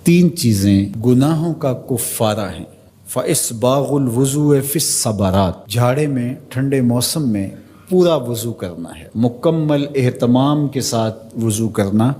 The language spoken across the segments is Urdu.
تین چیزیں گناہوں کا کفارہ ہیں۔ فَإِسْبَاغُ الْوُضُوءِ فِي الصَّبَرَاتِ، جھاڑے میں ٹھنڈے موسم میں پورا وضو کرنا ہے، مکمل اہتمام کے ساتھ وضو کرنا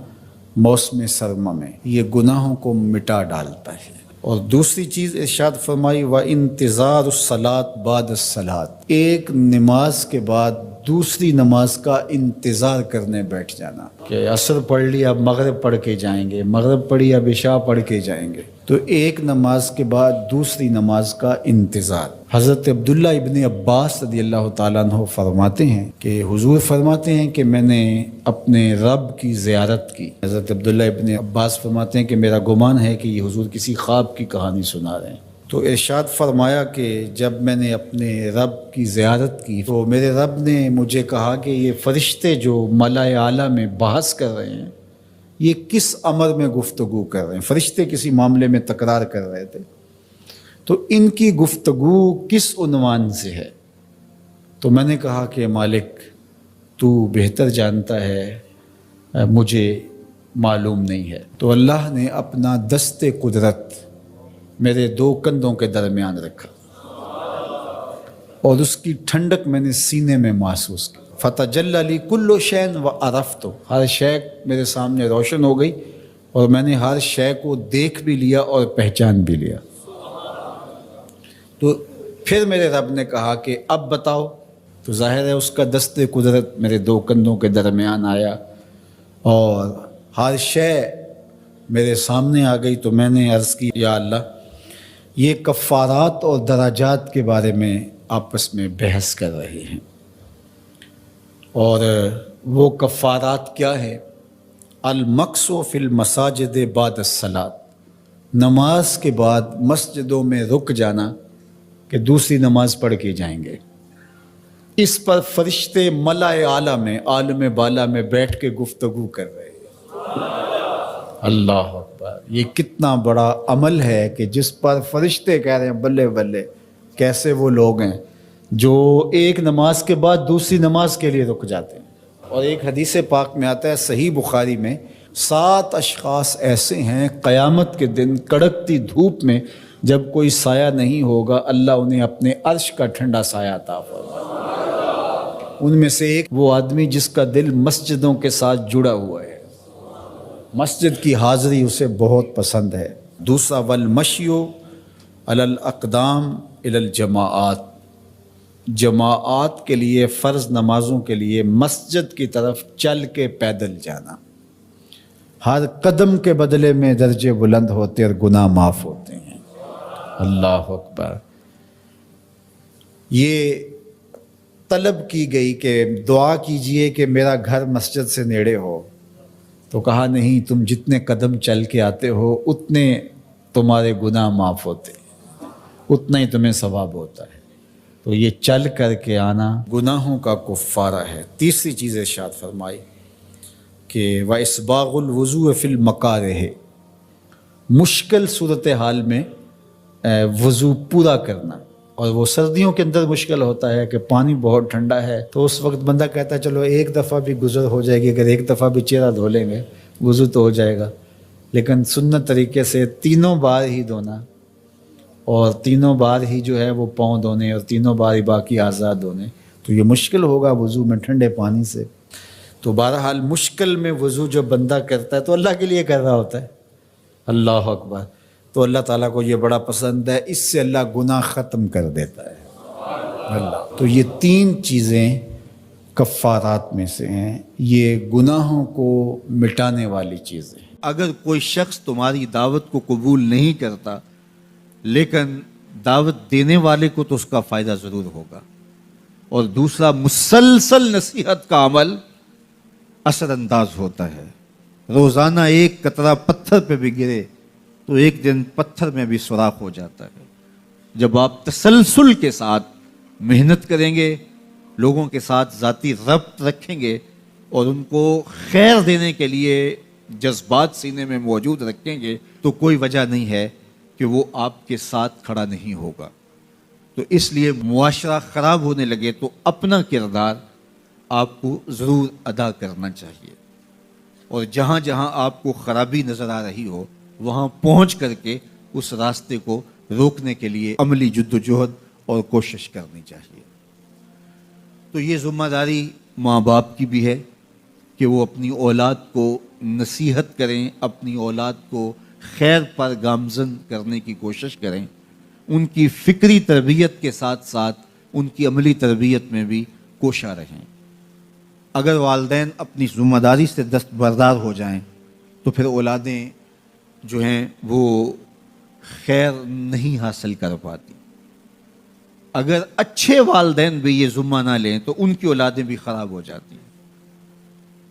موسم سرما میں، یہ گناہوں کو مٹا ڈالتا ہے۔ اور دوسری چیز ارشاد فرمائی وَإِنْتِظَارُ الصَّلَاةِ بَعْدَ الصَّلَاةِ، ایک نماز کے بعد دوسری نماز کا انتظار کرنے بیٹھ جانا، کہ عصر پڑھ لی اب مغرب پڑھ کے جائیں گے، مغرب پڑھی اب عشاء پڑھ کے جائیں گے، تو ایک نماز کے بعد دوسری نماز کا انتظار۔ حضرت عبداللہ ابن عباس رضی اللہ تعالیٰ عنہ فرماتے ہیں کہ حضور فرماتے ہیں کہ میں نے اپنے رب کی زیارت کی۔ حضرت عبداللہ ابن عباس فرماتے ہیں کہ میرا گمان ہے کہ یہ حضور کسی خواب کی کہانی سنا رہے ہیں۔ تو ارشاد فرمایا کہ جب میں نے اپنے رب کی زیارت کی تو میرے رب نے مجھے کہا کہ یہ فرشتے جو ملائے اعلیٰ میں بحث کر رہے ہیں، یہ کس امر میں گفتگو کر رہے ہیں؟ فرشتے کسی معاملے میں تکرار کر رہے تھے، تو ان کی گفتگو کس عنوان سے ہے؟ تو میں نے کہا کہ مالک تو بہتر جانتا ہے، مجھے معلوم نہیں ہے۔ تو اللہ نے اپنا دست قدرت میرے دو کندھوں کے درمیان رکھا اور اس کی ٹھنڈک میں نے سینے میں محسوس کی۔ فَتَجَلَّ لِي كُلُّ شَيْءٍ وَعَرَفْتُ، ہر شے میرے سامنے روشن ہو گئی اور میں نے ہر شے کو دیکھ بھی لیا اور پہچان بھی لیا۔ تو پھر میرے رب نے کہا کہ اب بتاؤ، تو ظاہر ہے اس کا دست قدرت میرے دو کندھوں کے درمیان آیا اور ہر شے میرے سامنے آ گئی۔ تو میں نے عرض کی یا اللہ، یہ کفارات اور درجات کے بارے میں آپس میں بحث کر رہے ہیں، اور وہ کفارات کیا ہے؟ المکث فی المساجد بعد الصلاۃ، نماز کے بعد مسجدوں میں رک جانا کہ دوسری نماز پڑھ کے جائیں گے۔ اس پر فرشتے ملائے اعلیٰ میں، عالم بالا میں بیٹھ کے گفتگو کر رہے ہیں۔ اللہ اکبر، یہ کتنا بڑا عمل ہے کہ جس پر فرشتے کہہ رہے ہیں بلے بلے، کیسے وہ لوگ ہیں جو ایک نماز کے بعد دوسری نماز کے لیے رک جاتے ہیں۔ اور ایک حدیث پاک میں آتا ہے صحیح بخاری میں، 7 اشخاص ایسے ہیں قیامت کے دن کڑکتی دھوپ میں جب کوئی سایہ نہیں ہوگا، اللہ انہیں اپنے عرش کا ٹھنڈا سایہ عطا فرمائے۔ ان میں سے ایک وہ آدمی جس کا دل مسجدوں کے ساتھ جڑا ہوا ہے، مسجد کی حاضری اسے بہت پسند ہے۔ دوسرا والمشی علی الاقدام الی الجماعات، جماعات کے لیے، فرض نمازوں کے لیے مسجد کی طرف چل کے پیدل جانا، ہر قدم کے بدلے میں درجے بلند ہوتے اور گناہ معاف ہوتے ہیں۔ اللہ اکبر۔ یہ طلب کی گئی کہ دعا کیجئے کہ میرا گھر مسجد سے نیڑے ہو، تو کہا نہیں، تم جتنے قدم چل کے آتے ہو اتنے تمہارے گناہ معاف ہوتے ہیں، اتنا ہی تمہیں ثواب ہوتا ہے۔ تو یہ چل کر کے آنا گناہوں کا کفارہ ہے۔ تیسری چیز ارشاد فرمائی کہ وَإِسْبَاغُ الْوُضُوءِ فِي الْمَكَارِهِ، مشکل صورتحال میں وضو پورا کرنا، اور وہ سردیوں کے اندر مشکل ہوتا ہے کہ پانی بہت ٹھنڈا ہے، تو اس وقت بندہ کہتا ہے چلو ایک دفعہ بھی گزر ہو جائے گی، اگر ایک دفعہ بھی چہرہ دھو لیں گے وضو تو ہو جائے گا، لیکن سنت طریقے سے 3 بار ہی دھونا، اور 3 بار ہی جو ہے وہ پاؤں دھونے، اور 3 بار ہی باقی اعضاء دھونے، تو یہ مشکل ہوگا وضو میں ٹھنڈے پانی سے۔ تو بہرحال مشکل میں وضو جو بندہ کرتا ہے تو اللہ کے لیے کر رہا ہوتا ہے۔ اللہ اکبر۔ تو اللہ تعالیٰ کو یہ بڑا پسند ہے، اس سے اللہ گناہ ختم کر دیتا ہے اللہ۔ تو یہ 3 چیزیں کفارات میں سے ہیں، یہ گناہوں کو مٹانے والی چیزیں۔ اگر کوئی شخص تمہاری دعوت کو قبول نہیں کرتا، لیکن دعوت دینے والے کو تو اس کا فائدہ ضرور ہوگا۔ اور دوسرا، مسلسل نصیحت کا عمل اثر انداز ہوتا ہے۔ روزانہ ایک قطرہ پتھر پہ بھی گرے تو ایک دن پتھر میں بھی سوراخ ہو جاتا ہے۔ جب آپ تسلسل کے ساتھ محنت کریں گے، لوگوں کے ساتھ ذاتی ربط رکھیں گے اور ان کو خیر دینے کے لیے جذبات سینے میں موجود رکھیں گے، تو کوئی وجہ نہیں ہے کہ وہ آپ کے ساتھ کھڑا نہیں ہوگا۔ تو اس لیے معاشرہ خراب ہونے لگے تو اپنا کردار آپ کو ضرور ادا کرنا چاہیے، اور جہاں جہاں آپ کو خرابی نظر آ رہی ہو وہاں پہنچ کر کے اس راستے کو روکنے کے لیے عملی جدوجہد اور کوشش کرنی چاہیے۔ تو یہ ذمہ داری ماں باپ کی بھی ہے کہ وہ اپنی اولاد کو نصیحت کریں، اپنی اولاد کو خیر پر گامزن کرنے کی کوشش کریں، ان کی فکری تربیت کے ساتھ ساتھ ان کی عملی تربیت میں بھی کوشاں رہیں۔ اگر والدین اپنی ذمہ داری سے دستبردار ہو جائیں تو پھر اولادیں جو ہیں وہ خیر نہیں حاصل کر پاتی۔ اگر اچھے والدین بھی یہ ذمہ نہ لیں تو ان کی اولادیں بھی خراب ہو جاتی ہیں۔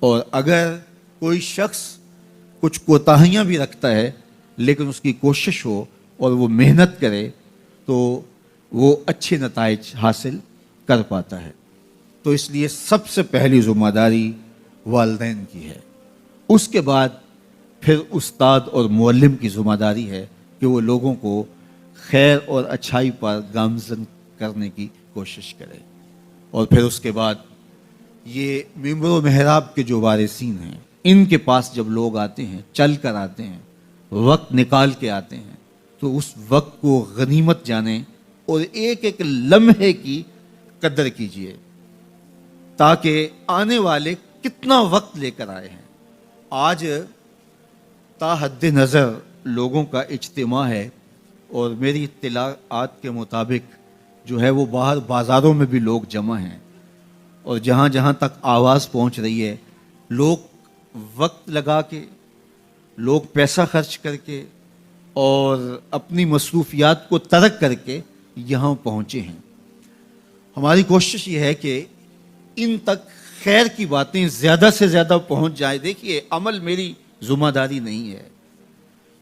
اور اگر کوئی شخص کچھ کوتاہیاں بھی رکھتا ہے لیکن اس کی کوشش ہو اور وہ محنت کرے تو وہ اچھے نتائج حاصل کر پاتا ہے۔ تو اس لیے سب سے پہلی ذمہ داری والدین کی ہے۔ اس کے بعد پھر استاد اور معلم کی ذمہ داری ہے کہ وہ لوگوں کو خیر اور اچھائی پر گامزن کرنے کی کوشش کرے۔ اور پھر اس کے بعد یہ ممبر و محراب کے جو وارثین ہیں، ان کے پاس جب لوگ آتے ہیں، چل کر آتے ہیں، وقت نکال کے آتے ہیں، تو اس وقت کو غنیمت جانیں اور ایک ایک لمحے کی قدر کیجیے تاکہ آنے والے کتنا وقت لے کر آئے ہیں۔ آج تا حد نظر لوگوں کا اجتماع ہے اور میری اطلاعات کے مطابق جو ہے وہ باہر بازاروں میں بھی لوگ جمع ہیں، اور جہاں جہاں تک آواز پہنچ رہی ہے، لوگ وقت لگا کے، لوگ پیسہ خرچ کر کے اور اپنی مصروفیات کو ترک کر کے یہاں پہنچے ہیں۔ ہماری کوشش یہ ہے کہ ان تک خیر کی باتیں زیادہ سے زیادہ پہنچ جائیں۔ دیکھیے، عمل میری ذمہ داری نہیں ہے،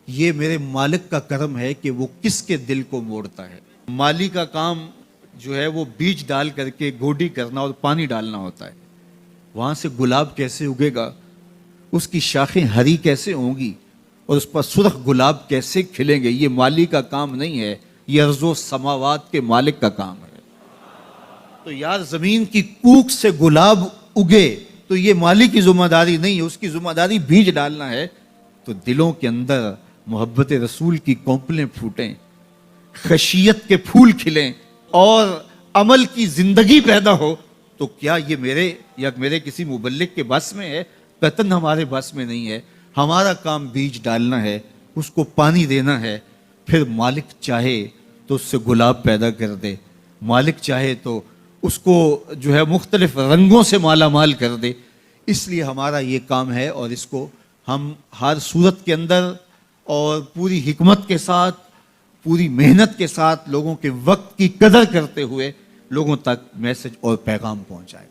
یہ میرے مالک کا کرم ہے کہ وہ کس کے دل کو موڑتا ہے۔ مالی کا کام جو ہے وہ بیج ڈال کر کے گوڈی کرنا اور پانی ڈالنا ہوتا ہے۔ وہاں سے گلاب کیسے اگے گا، اس کی شاخیں ہری کیسے ہوں گی اور اس پر سرخ گلاب کیسے کھلیں گے، یہ مالی کا کام نہیں ہے، یہ ارض و سماوات کے مالک کا کام ہے۔ تو یار زمین کی کوکھ سے گلاب اگے تو یہ مالی کی ذمہ داری نہیں ہے، اس کی ذمہ داری بیج ڈالنا ہے۔ تو دلوں کے اندر محبت رسول کی کونپلیں پھوٹیں، خشیت کے پھول کھلیں اور عمل کی زندگی پیدا ہو، تو کیا یہ میرے یا میرے کسی مبلغ کے بس میں ہے؟ قطعاً ہمارے بس میں نہیں ہے۔ ہمارا کام بیج ڈالنا ہے، اس کو پانی دینا ہے، پھر مالک چاہے تو اس سے گلاب پیدا کر دے، مالک چاہے تو اس کو جو ہے مختلف رنگوں سے مالا مال کر دے۔ اس لیے ہمارا یہ کام ہے اور اس کو ہم ہر صورت کے اندر اور پوری حکمت کے ساتھ، پوری محنت کے ساتھ، لوگوں کے وقت کی قدر کرتے ہوئے لوگوں تک میسج اور پیغام پہنچائیں۔